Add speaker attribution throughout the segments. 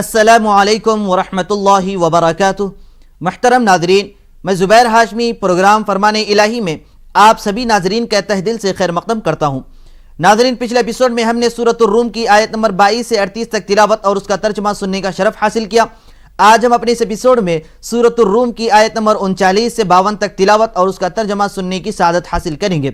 Speaker 1: अस्सलामु अलैकुम वरहमतुल्लाहि वबरकातुह। मुहतरम नाजरीन, मैं ज़ुबैर हाशमी प्रोग्राम फरमाने इलाही में आप सभी नाजरीन का तहे दिल से खैर मकदम करता हूँ। नाजरीन, पिछले एपिसोड में हमने सूरतुर रूम की आयत नंबर 22 से 38 तक तिलावत और उसका तर्जमा सुनने का शरफ हासिल किया। आज हम अपने इस एपिसोड में सूरतुर रूम की आयत नंबर 39 से 52 तक तिलावत और उसका तर्जमा सुनने की सादत हासिल करेंगे।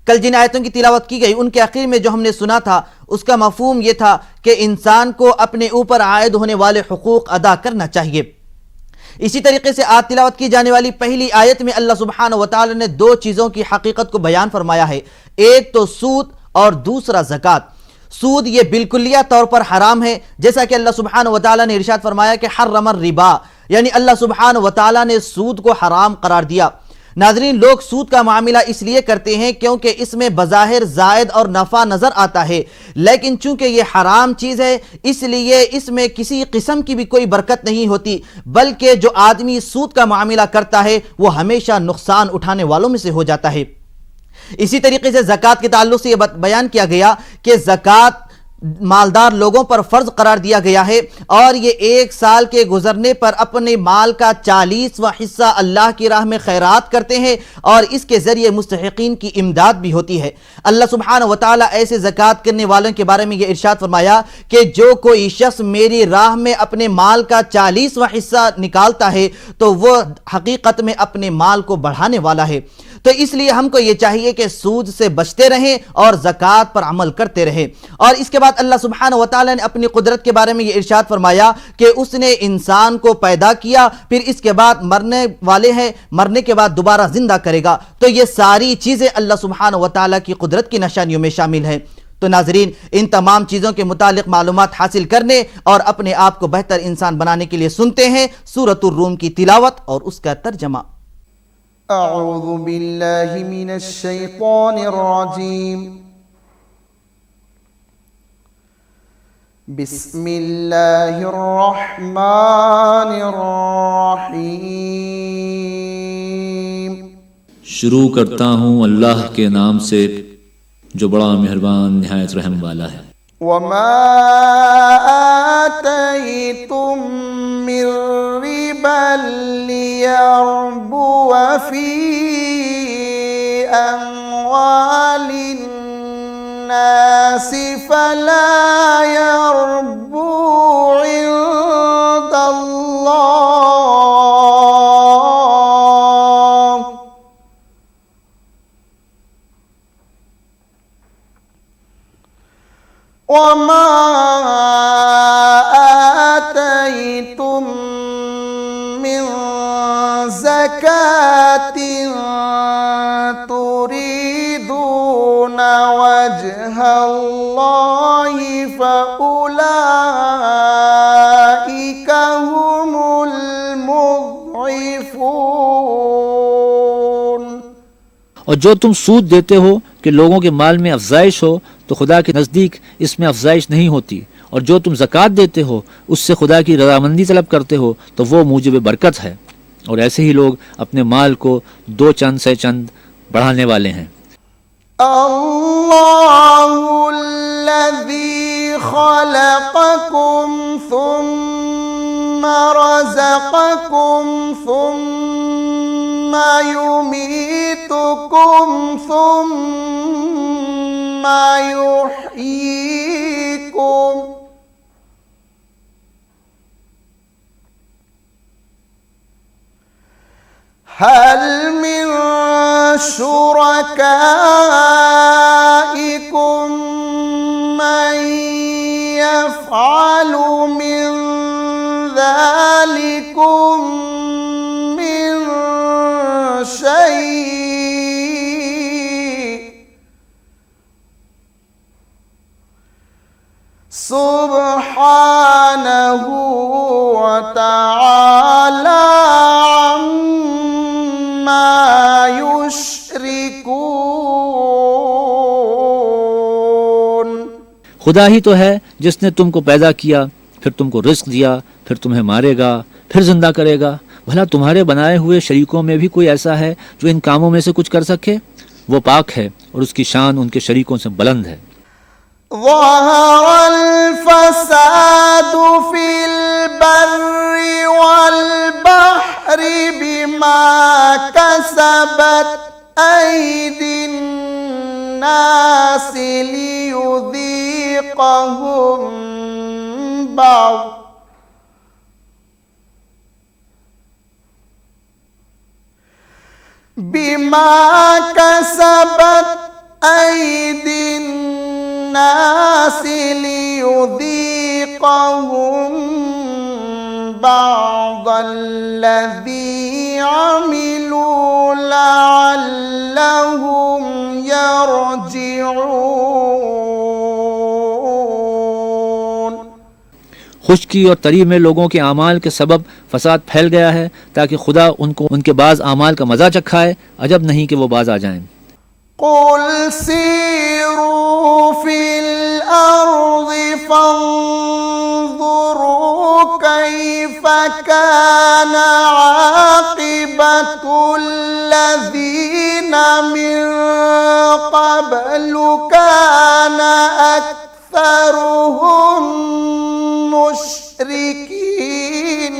Speaker 1: कल जिन आयतों की तिलावत की गई उनके आखिर में जो हमने सुना था उसका मफहूम यह था कि इंसान को अपने ऊपर आयद होने वाले हुकूक अदा करना चाहिए। इसी तरीके से आज तिलावत की जाने वाली पहली आयत में अल्लाह सुब्हानहू व तआला ने दो चीज़ों की हकीकत को बयान फरमाया है, एक तो सूद और दूसरा ज़कात। सूद ये बिल्कुलिया तौर पर हराम है, जैसा कि अल्लाह सुब्हानहू व तआला ने इरशाद फरमाया कि हर्रमर रिबा, यानी अल्लाह सुब्हानहू व तआला ने सूद को हराम करार दिया। नाजरीन, लोग सूद का मामला इसलिए करते हैं क्योंकि इसमें बज़ाहिर जायद और नफ़ा नज़र आता है, लेकिन चूंकि ये हराम चीज़ है इसलिए इसमें किसी किस्म की भी कोई बरकत नहीं होती, बल्कि जो आदमी सूद का मामला करता है वो हमेशा नुकसान उठाने वालों में से हो जाता है। इसी तरीके से ज़कात के ताल्लुक से यह बयान किया गया कि ज़कात मालदार लोगों पर फर्ज करार दिया गया है और ये एक साल के गुजरने पर अपने माल का 40वां हिस्सा अल्लाह की राह में खैरात करते हैं और इसके जरिए मुस्तहिकीन की इमदाद भी होती है। अल्लाह सुब्हानहू व तआला ऐसे ज़कात करने वालों के बारे में यह इरशाद फरमाया कि जो कोई शख्स मेरी राह में अपने माल का 40वां हिस्सा निकालता है तो वह हकीकत में अपने माल को बढ़ाने वाला है। तो इसलिए हमको यह चाहिए कि सूद से बचते रहें और ज़कात पर अमल करते रहें। और इसके बाद अल्लाह सुब्हानहू व तआला ने अपनी कुदरत के बारे में यह इरशाद फरमाया कि उसने इंसान को पैदा किया, फिर इसके बाद मरने वाले हैं, मरने के बाद दोबारा जिंदा करेगा। तो ये सारी चीज़ें अल्लाह सुब्हानहू व तआला की कुदरत की निशानियों में शामिल हैं। तो नाजरीन, इन तमाम चीज़ों के मुतालिक मालूमात हासिल करने और अपने आप को बेहतर इंसान बनाने के लिए सुनते हैं सूरतुर रूम की तिलावत और उसका तर्जमा।
Speaker 2: अऊज़ु बिल्लाहि मिनश शैतानिर रजीम। बिस्मिल्लाहिर रहमानिर रहीम।
Speaker 3: शुरू करता हूँ अल्लाह के नाम से जो बड़ा मेहरबान निहायत रहम वाला है।
Speaker 2: वमा आतैतुम मिर रिबल लियरबु फी अम्वालिन नासि फला यरबु इंदल्लाह वमा आतैतुम मिन ज़कातिन तुरीदूना वजहल्लाहि फउलाइका हुमुल मुज़इफून।
Speaker 4: और जो तुम सूद देते हो कि लोगों के माल में अफजाइश हो तो खुदा के नज़दीक इसमें अफजाइश नहीं होती, और जो तुम ज़कात देते हो उससे खुदा की रज़ामंदी तलब करते हो तो वो मूजिब बरकत है। और ऐसे ही लोग अपने माल को दो चंद से चंद बढ़ाने वाले हैं।
Speaker 2: अल्लाहुल्लज़ी खलक़कुम सुम्मा रज़क़कुम सुम्मा युमीतुकुम सुम्मा युहयीकुम हल मिन शुरकाइकुम मन यफ़अलु मिन ज़ालिकुम मिन शै सुब्हानहु व तआला
Speaker 4: खुदा ही तो है जिसने तुमको पैदा किया, फिर तुमको रिस्क दिया, फिर तुम्हें मारेगा, फिर जिंदा करेगा। भला तुम्हारे बनाए हुए शरीकों में भी कोई ऐसा है जो इन कामों में से कुछ कर सके? वो पाक है और उसकी शान उनके शरीकों से बुलंद है।
Speaker 2: ظهر الفساد في البر والبحر بما كسبت أيدي الناس ليذيقهم بما كسبت أيدي الناس ليذيقهم بعض الذي عملوا لعلهم يرجعون।
Speaker 4: खुश्की और तरी में लोगों के आमाल के सबब फसाद फैल गया है ताकि खुदा उनको उनके बाज आमाल का मजा चखाए। अजब नहीं कि वो बाज आ जाएं।
Speaker 2: قل سيروا في الأرض فانظروا كيف كان عاقبة الذين من قبل كان أكثرهم مشركين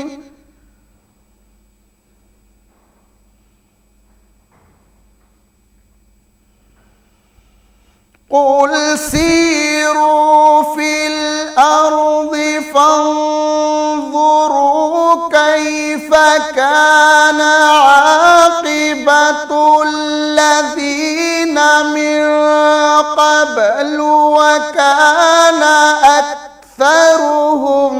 Speaker 2: قل سيروا في الأرض فانظروا كيف كان عاقبة الذين من قبل وكان أكثرهم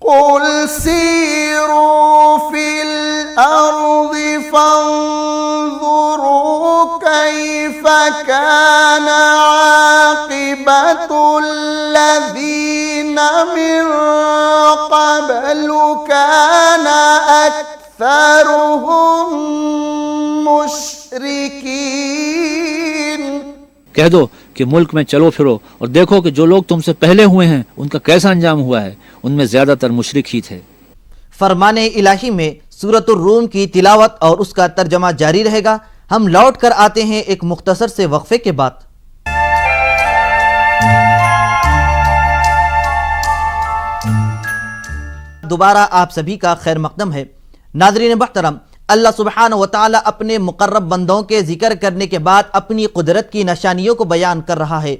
Speaker 2: قل سيروا في الأرض فانظروا كيف كان عاقبة الذين من قبل كان أكثرهم مشركين।
Speaker 4: कह दो कि मुल्क में चलो फिरो और देखो कि जो लोग तुमसे पहले हुए हैं उनका कैसा अंजाम हुआ है। उनमें ज्यादातर मुशरिक ही थे।
Speaker 1: फरमाने इलाही में सूरतुर रूम की तिलावत और उसका तर्जमा जारी रहेगा। हम लौट कर आते हैं एक मुख्तसर से वक्फे के बाद। दोबारा आप सभी का खैर मकदम है। नाज़रीन मोहतरम, अल्लाह सुब्हान व तआला अपने मुकर्रब बंदों के जिक्र करने के बाद अपनी कुदरत की निशानियों को बयान कर रहा है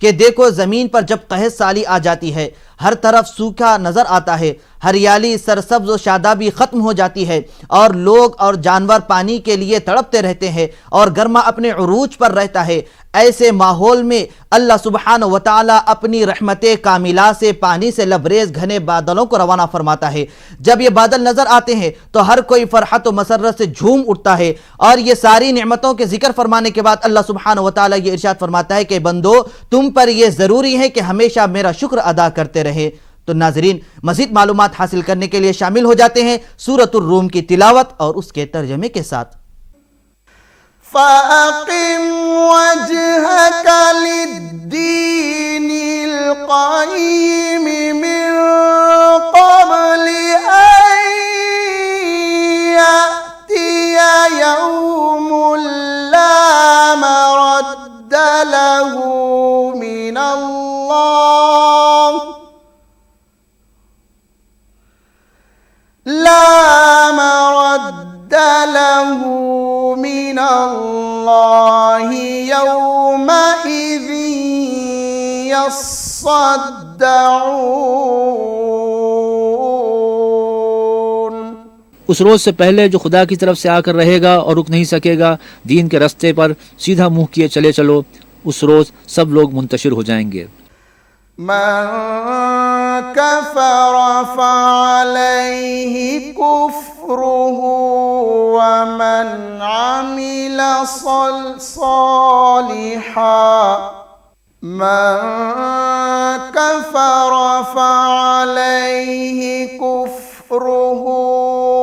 Speaker 1: कि देखो ज़मीन पर जब कहत साली आ जाती है, हर तरफ सूखा नज़र आता है, हरियाली सरसब्ज व शादाबी ख़त्म हो जाती है और लोग और जानवर पानी के लिए तड़पते रहते हैं और गर्मा अपने उरूज पर रहता है। ऐसे माहौल में अल्लाह सुब्हान व तआला अपनी रहमते कामिला से पानी से लबरेज घने बादलों को रवाना फरमाता है। जब ये बादल नजर आते हैं तो हर कोई फरहत व मसरत से झूम उठता है। और ये सारी नेमतों के जिक्र फरमाने के बाद अल्लाह सुब्हान व तआला ये इरशाद फरमाता है कि बंदो, तुम पर यह जरूरी है कि हमेशा मेरा शुक्र अदा करते रहे। तो नाजरीन, मजीद मालूमात हासिल करने के लिए शामिल हो जाते हैं सूरतुर रूम की तिलावत और उसके तर्जमे के साथ।
Speaker 2: फ़अक़िम वजहक लिद्दीनिल क़य्यिम मिन क़ब्लि अन यअतिय यौमुन ला मरद्द लहू मिनल्लाह ला मरद्द लहू मिनल्लाहि यौमइज़िन यस्सद्दऊन।
Speaker 4: उस रोज से पहले जो खुदा की तरफ से आकर रहेगा और रुक नहीं सकेगा, दीन के रास्ते पर सीधा मुंह किए चले चलो। उस रोज सब लोग मुंतशिर हो जाएंगे।
Speaker 2: मन कफर फअलैहि कुफ्रुहु वमन अमिल सालिहान मन कफर फअलैहि कुफ्रुहु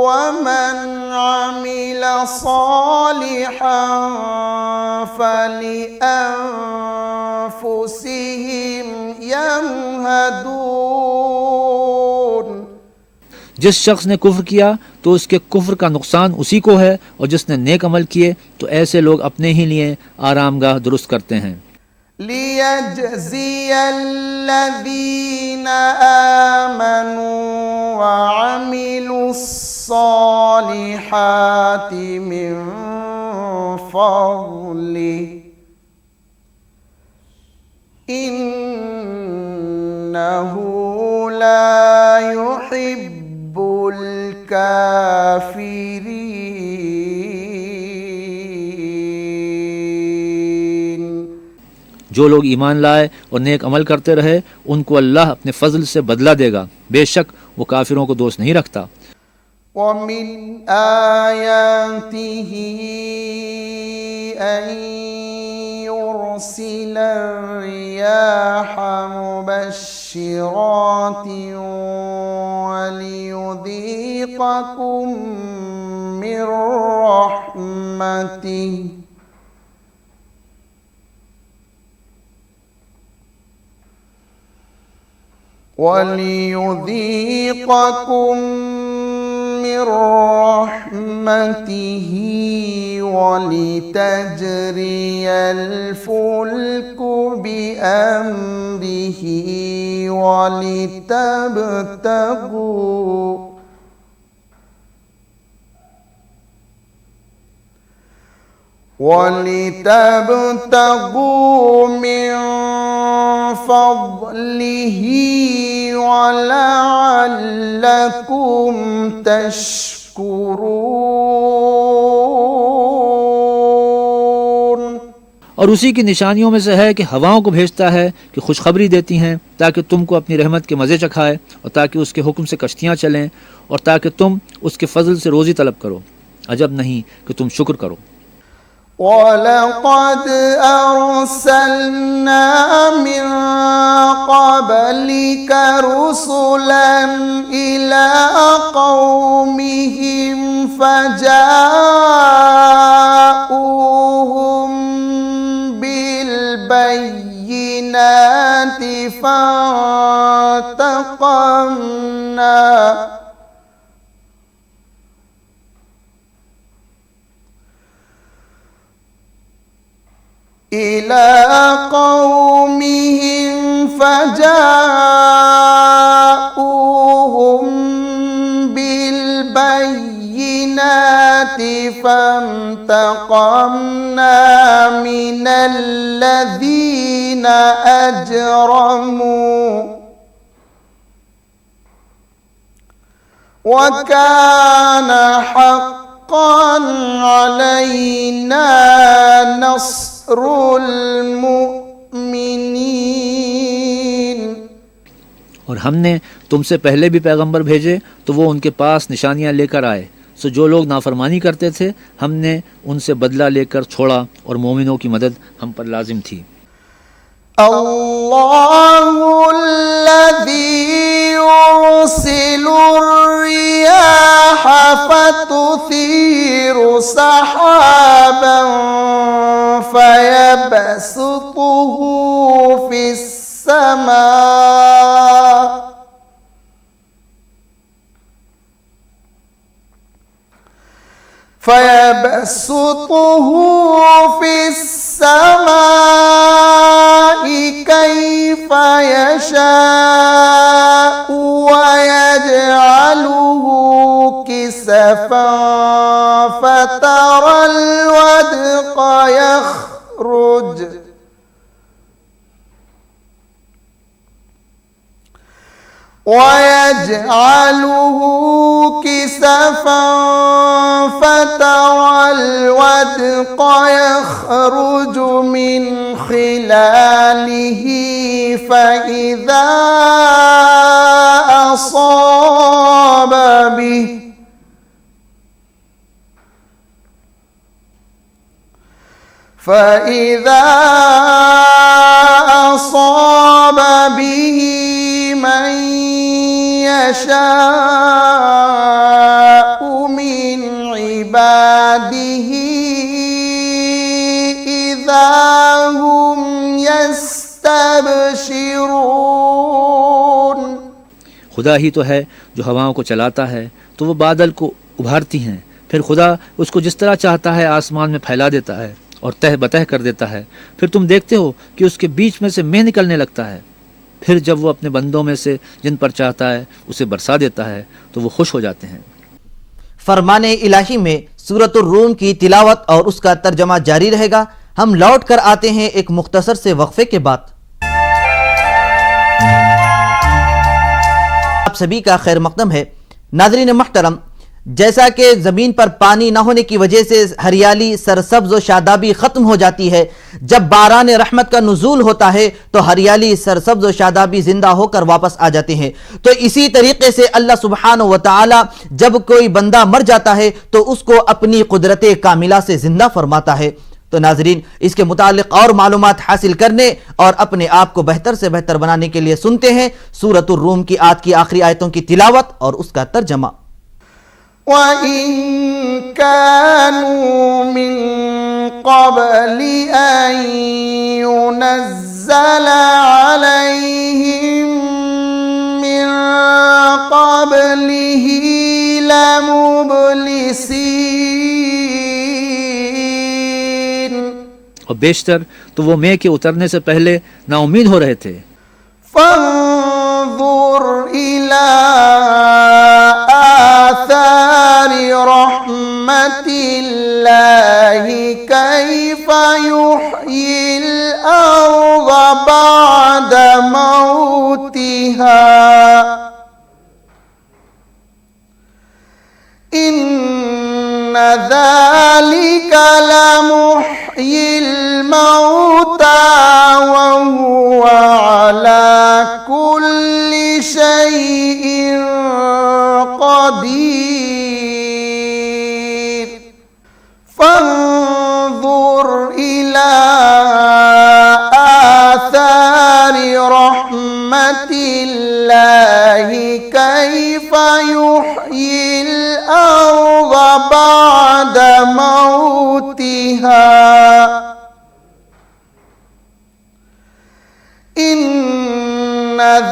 Speaker 2: वमन अमिल सालिहान फलिअन्फुसिहिम यमहदून।
Speaker 4: जिस शख्स ने कुफ्र किया तो उसके कुफ्र का नुकसान उसी को है, और जिसने नेक अमल किए तो ऐसे लोग अपने ही लिए आरामगाह दुरुस्त करते हैं।
Speaker 2: ليجزي الذين آمنوا وعملوا الصالحات من فضله إنه لا يحب الكافرين।
Speaker 4: जो लोग ईमान लाए और नेक अमल करते रहे उनको अल्लाह अपने फजल से बदला देगा, बेशक वो काफिरों को दोस्त नहीं रखता।
Speaker 2: ومن آياته أن يرسل الرياح مبشرات وليذيقكم من رحمته من رحمته ولتجري الفلك بأمره ولتبتغوا من فضله ولعلكم تشكرون।
Speaker 4: और उसी की निशानियों में से है कि हवाओं को भेजता है कि खुशखबरी देती हैं ताकि तुमको अपनी रहमत के मज़े चखाए और ताकि उसके हुक्म से कश्तियाँ चलें और ताकि तुम उसके फजल से रोज़ी तलब करो। अजब नहीं कि तुम शुक्र करो।
Speaker 2: ولقد أرسلنا من قبلك رسلا إلى قومهم فجاءوهم بالبينات فانتقمنا من الذين أجرموا وكان حقا علينا نصر المؤمنين।
Speaker 4: और हमने तुमसे पहले भी पैगंबर भेजे तो वो उनके पास निशानियां लेकर आए, सो जो लोग नाफरमानी करते थे हमने उनसे बदला लेकर छोड़ा और मोमिनों की मदद हम पर लाजिम थी।
Speaker 2: अल्लाहु الذي يرسل الرياح فتثير سحابا فيبسطه في السماء كيف يشاء ويجعله كسفا فترى الودق يخرج من خلاله فإذا أصاب به من يشاء من عباده إذا هم يستبشرون।
Speaker 4: खुदा ही तो है जो हवाओं को चलाता है तो वो बादल को उभारती हैं, फिर खुदा उसको जिस तरह चाहता है आसमान में फैला देता है और तह बतह कर देता है। फिर तुम देखते हो कि उसके बीच में से मेंह निकलने लगता है। फिर जब वो अपने बंदों में से जिन पर चाहता है उसे बरसा देता है तो वो खुश हो जाते हैं।
Speaker 1: फरमाने इलाही में सूरतुर रूम की तिलावत और उसका तर्जमा जारी रहेगा। हम लौट कर आते हैं एक मुख्तसर से वक्फे के बाद। आप सभी का खैर मकदम है। नाज़रीन मोहतरम, जैसा कि ज़मीन पर पानी ना होने की वजह से हरियाली सरसब्ज और शादाबी ख़त्म हो जाती है, जब बारान रहमत का नुज़ूल होता है तो हरियाली सरसब्ज और शादाबी ज़िंदा होकर वापस आ जाते हैं। तो इसी तरीके से अल्लाह सुब्हानहू व तआला जब कोई बंदा मर जाता है तो उसको अपनी कुदरत कामिला से ज़िंदा फरमाता है। तो नाज़रीन, इसके मुतालिक और मालूमात हासिल करने और अपने आप को बेहतर से बेहतर बनाने के लिए सुनते हैं सूरतुर रूम की आज की आखिरी आयतों की तिलावत और उसका तर्जमा।
Speaker 2: وَإِن كَانُوا مِن قَبْلِ أَن يُنَزَّلَ عَلَيْهِم مِّن قَبْلِهِ لَمُبْلِسِينَ
Speaker 4: और बेशतर तो वो मेघ के उतरने से पहले नाउमीद हो रहे थे।
Speaker 2: فانظر إلى آثار رحمة الله كيف يحيي الأرض بعد موتها إن ذلك لمحيي الموتى وهو على كل شيء قدير فانظر إلى آثار رحمة الله كيف يحيي الأرض بعد موتها إن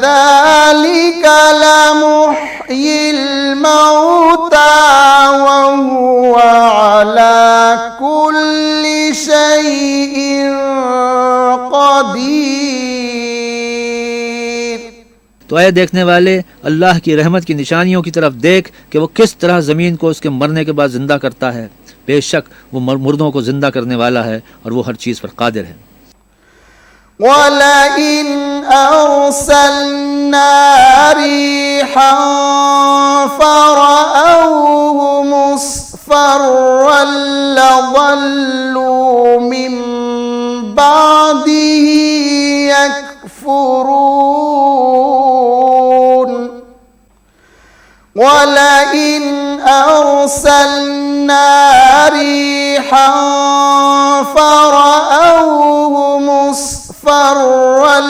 Speaker 2: ذلك لمحيي الموتى وهو على كل شيء قدير।
Speaker 4: तो ऐ देखने वाले, अल्लाह की रहमत की निशानियों की तरफ देख कि वो किस तरह ज़मीन को उसके मरने के बाद जिंदा करता है। बेशक वो मुर्दों को जिंदा करने वाला है और वो हर चीज़ पर कादिर है।
Speaker 2: وَلَئِنْ أَرْسَلْنَا رِيحًا فَرَأَوْهُ مُصْفَرًّا لَظَلُّوا مِنْ بَعْدِهِ يَكْفُرُونَ وَلَئِنْ أَرْسَلْنَا رِيحًا فَرَأَوْهُ مُصْفَرًّا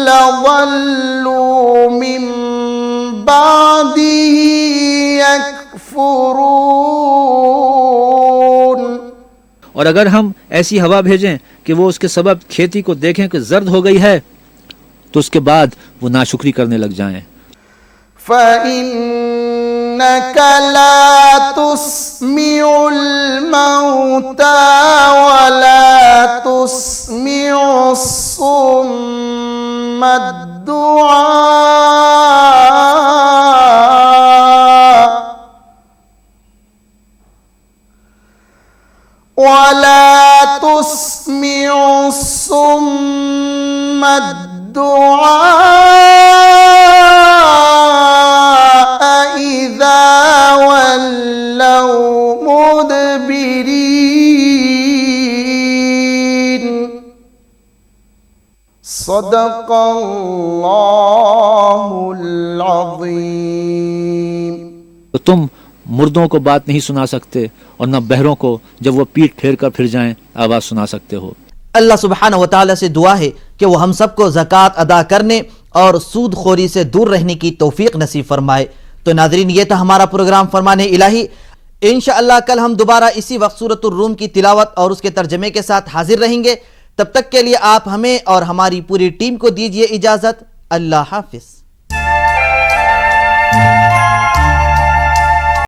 Speaker 2: لَظَلُّوا مِنْ بَعْدِهِ يَكْفُرُونَ
Speaker 4: और अगर हम ऐसी हवा भेजें कि वो उसके सबब खेती को देखें कि जर्द हो गई है तो उसके बाद वो नाशुक्री करने लग जाएं।
Speaker 2: فإنك لا تسمع الموتى ولا تسمع الصم الدعاء ولا تسمع الصم الدعاء إذا ولوا مدبرين صدق الله العظيم।
Speaker 4: तो तुम मुर्दों को बात नहीं सुना सकते और न बहरों को जब वो पीठ फेर कर फिर जाएं आवाज सुना सकते हो।
Speaker 1: अल्लाह सुब्हानहू व तआला से दुआ है कि वो हम सबको ज़कात अदा करने और सूद खोरी से दूर रहने की तौफीक नसीब फरमाए। तो नाज़रीन, ये था हमारा प्रोग्राम फरमाने इलाही। इंशाअल्लाह कल हम दोबारा इसी वक्त सूरतुर रूम की तिलावत और उसके तर्जमे के साथ हाजिर रहेंगे। तब तक के लिए आप हमें और हमारी पूरी टीम को दीजिए इजाज़त। अल्लाह हाफिज़।
Speaker 2: है।